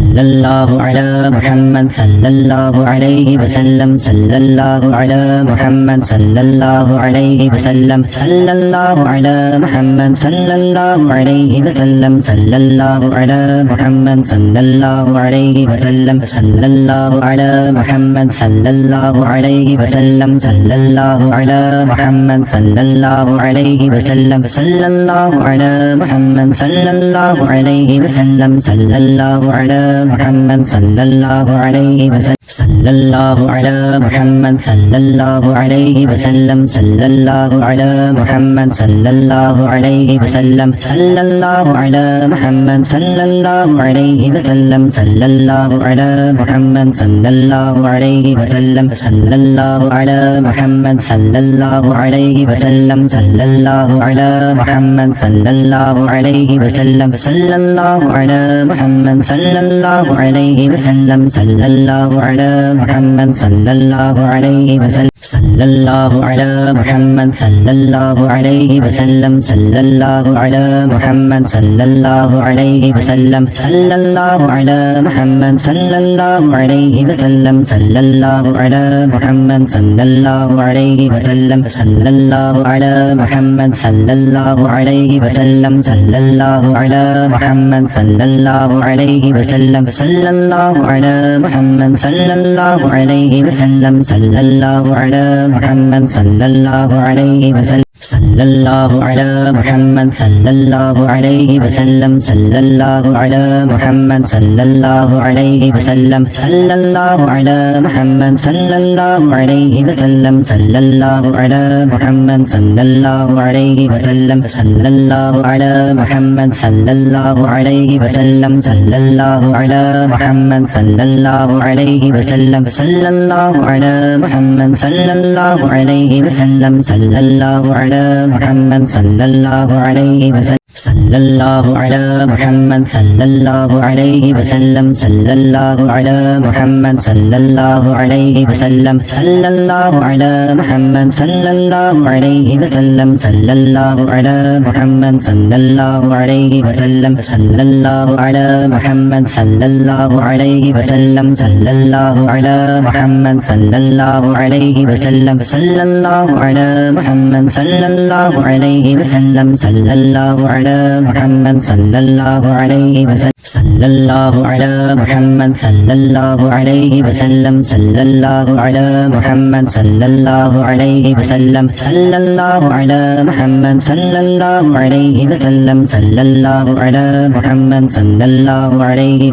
सल्लल्लाहु अला मुहम्मद सल्लल्लाहु अलैहि वसल्लम सल्लल्लाहु अला मुहम्मद सल्लल्लाहु अलैहि वसल्लम सल्लल्लाहु अला मुहम्मद सल्लल्लाहु अलैहि वसल्लम सल्लल्लाहु अला मुहम्मद सल्लल्लाहु अलैहि वसल्लम सल्लल्लाहु अला मुहम्मद सल्लल्लाहु अलैहि वसल्लम सल्लल्लाहु अला मुहम्मद सल्लल्लाहु अलैहि वसल्लम सल्लल्लाहु अला मुहम्मद सल्लल्लाहु अलैहि वसल्लम सल्लल्लाहु अला मुहम्मद सल्लल्लाहु अलैहि वसल्लम सल्लल्लाहु अला मुहम्मद सल्लल्लाहु अलैहि वसल्लम सल्लल्लाहु अला मुहम्मद सल्लल्लाहु अलैहि वसल्लम सल्लल्लाहु अला मुहम्मद सल्लल्लाहु अलैहि वसल्लम सल्लल्लाहु अला मुहम्मद सल्लल्लाहु अलैहि वसल्लम सल्लल्लाहु अला मुहम्मद सल्लल्लाहु अलैहि वसल्लम सल्लल्लाहु अला मुहम्मद सल्लल्लाहु अलैहि वसल्लम सल्लल्लाहु अला मुहम्मद सल्लल्लाहु अलैहि वसल्लम सल्लल्लाहु अला मुहम्मद सल्लल्लाहु अलैहि वसल्लम सल्लल्लाहु अला मुहम्मद सल्लल्लाहु अलैहि वसल्लम सल्लल्लाहु अला मुहम्मद सल्लल्लाहु अलैहि वसल्लम सल्लल्लाहु अला मुहम्मद सल्लल्लाहु अलैहि वसल्लम सल्लल्लाहु अला मुहम्मद सल्लल्लाहु अलैहि वसल्लम सल्लल्लाहु अला मुहम्मद सल्लल्लाहु अलैहि वसल्लम सल्लल्लाहु अला मुहम्मद सल्लल्लाहु अलैहि वसल्लम सल्लल्लाहु अला मुहम्मद सल्लल्लाहु अलैहि वसल्लम सल्लल्लाहु अला मुहम्मद सल्लल्लाहु अलैहि वसल्लम सल्लल्लाहु अला मुहम्मद सल्लल्लाहु अलैहि वसल्लम सल्लल्लाहु अला मुहम्मद सल्लल्लाहु अलैहि वसल्लम सल्लल्लाहु अला मुहम्मद सल्लल्लाहु अलैहि वसल्लम सल्लल्लाहु अला मुहम्मद सल्लल्लाहु अलैहि वसल्लम सल्लल्लाहु अला मुहम्मद सल्लल्लाहु अलैहि वसल्लम सल्लल्लाहु अला मुहम्मद सल्लल्लाहु अलैहि वसल्लम सल्लल्लाहु अला मुहम्मद सल्लल्लाहु अलैहि वसल्लम सल्लल्लाहु अला मुहम्मद सल्लल्लाहु अलैहि वसल्लम सल्लल्लाहु अला मुहम्मद सल्लल्लाहु अलैहि वसल्लम सल्लल्लाहु अला मुहम्मद सल्लल्लाहु अलैहि वसल्लम सल्लल्लाहु अला मुहम्मद सल्लल्लाहु अलैहि वसल्लम सल्लल्लाहु अला मुहम्मद सल्लल्लाहु अलैहि वसल्लम सल्लल्लाहु अला मुहम्मद सल्लल्लाहु अलैहि वसल्लम सल्लल्लाहु अला मुहम्मद सल्लल्लाहु अलैहि वसल्लम सल्लल्लाहु अला मुहम्मद सल्लल्लाहु अलैहि वसल्लम सल्लल्लाहु अला मुहम्मद सल्लल्लाहु अलैहि वसल्लम सल्लल्लाहु अला मुहम्मद सल्लल्लाहु अलैहि वसल्लम सल्लल्लाहु अला मुहम्मद सल्लल्लाहु अलैहि वसल्लम सल्लल्लाहु अला मुहम्मद सल्लल्लाहु अलैहि वसल्लम सल्लल्लाहु अला मुहम्मद सल्लल्लाहु अलैहि वसल्लम सल्लल्लाहु अला मुहम्मद सल्लल्लाहु अलैहि वसल्लम सल्लल्लाहु अला मुहम्मद सल्लल्लाहु अलैहि वसल्लम सल्लल्लाहु अला मुहम्मद सल्लल्लाहु अलैहि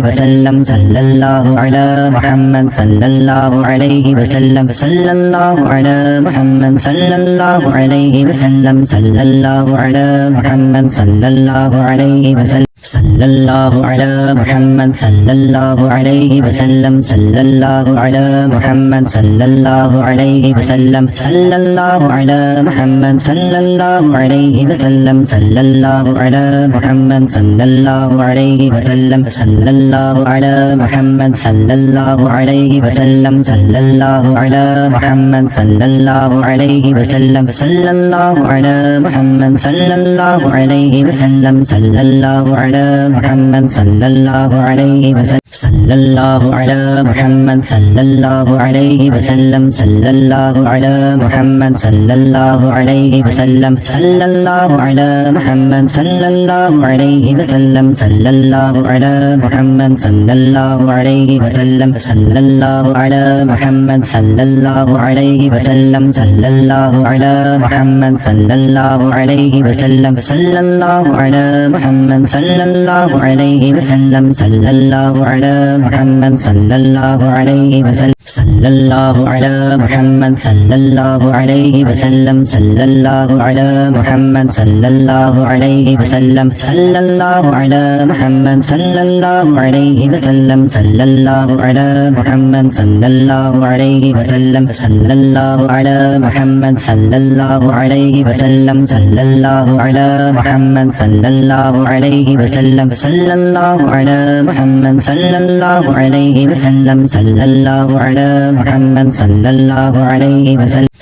वसल्लम सल्लल्लाहु अला मुहम्मद सल्लल्लाहु अलैहि वसल्लम सल्लल्लाहु अला मुहम्मद सल्लल्लाहु अलैहि वसल्लम सल्लल्लाहु अला मुहम्मद सल्लल्लाहु अलैहि वसल्लम सल्लल्लाहु अला मुहम्मद सल्लल्लाहु अलैहि वसल्लम सल्लल्लाहु अला मुहम्मद सल्लल्लाहु अलैहि वसल्लम सल्लल्लाहु अला मुहम्मद सल्लल्लाहु अलैहि वसल्लम सल्लल्लाहु अला मुहम्मद सल्लल्लाहु अलैहि वसल्लम सल्लल्लाहु अला मुहम्मद सल्लल्लाहु अलैहि वसल्लम सल्लल्लाहु अला मुहम्मद सल्लल्लाहु अलैहि वसल्लम सल्लल्लाहु अला मुहम्मद सल्लल्लाहु अलैहि वसल्लम सल्लल्लाहु अला मुहम्मद सल्लल्लाहु अलैहि वसल्लम सल्लल्लाहु अला मुहम्मद सल्लल्लाहु अलैहि वसल्लम सल्लल्लाहु अला मुहम्मद सल्लल्लाहु अलैहि वसल्लम सल्लल्लाहु अला मुहम्मद सल्लल्लाहु अलैहि वसल्लम सल्लल्लाहु अला मुहम्मद सल्लल्लाहु अलैहि वसल्लम सल्लल्लाहु अला मुहम्मद सल्लल्लाहु अलैहि वसल्लम सल्लल्लाहु अला मुहम्मद सल्लल्लाहु अलैहि वसल्लम सल्लल्लाहु अला मुहम्मद सल्लल्लाहु अलैहि वसल्लम सल्लल्लाहु अला मुहम्मद सल्लल्लाहु अलैहि वसल्लम सल्लल्लाहु अला मुहम्मद सल्लल्लाहु अलैहि वसल्लम सल्लल्लाहु अला मुहम्मद सल्लल्लाहु अलैहि वसल्लम सल्लल्लाहु अला मुहम्मद सल्लल्लाहु अलैहि वसल्लम सल्लल्लाहु अला मुहम्मद सल्लल्लाहु अलैहि वसल्लम सल्लल्लाहु अला मुहम्मद सल्लल्लाहु अलैहि वसल्लम सल्लल्लाहु अला मुहम्मद सल्लल्लाहु अलैहि वसल्लम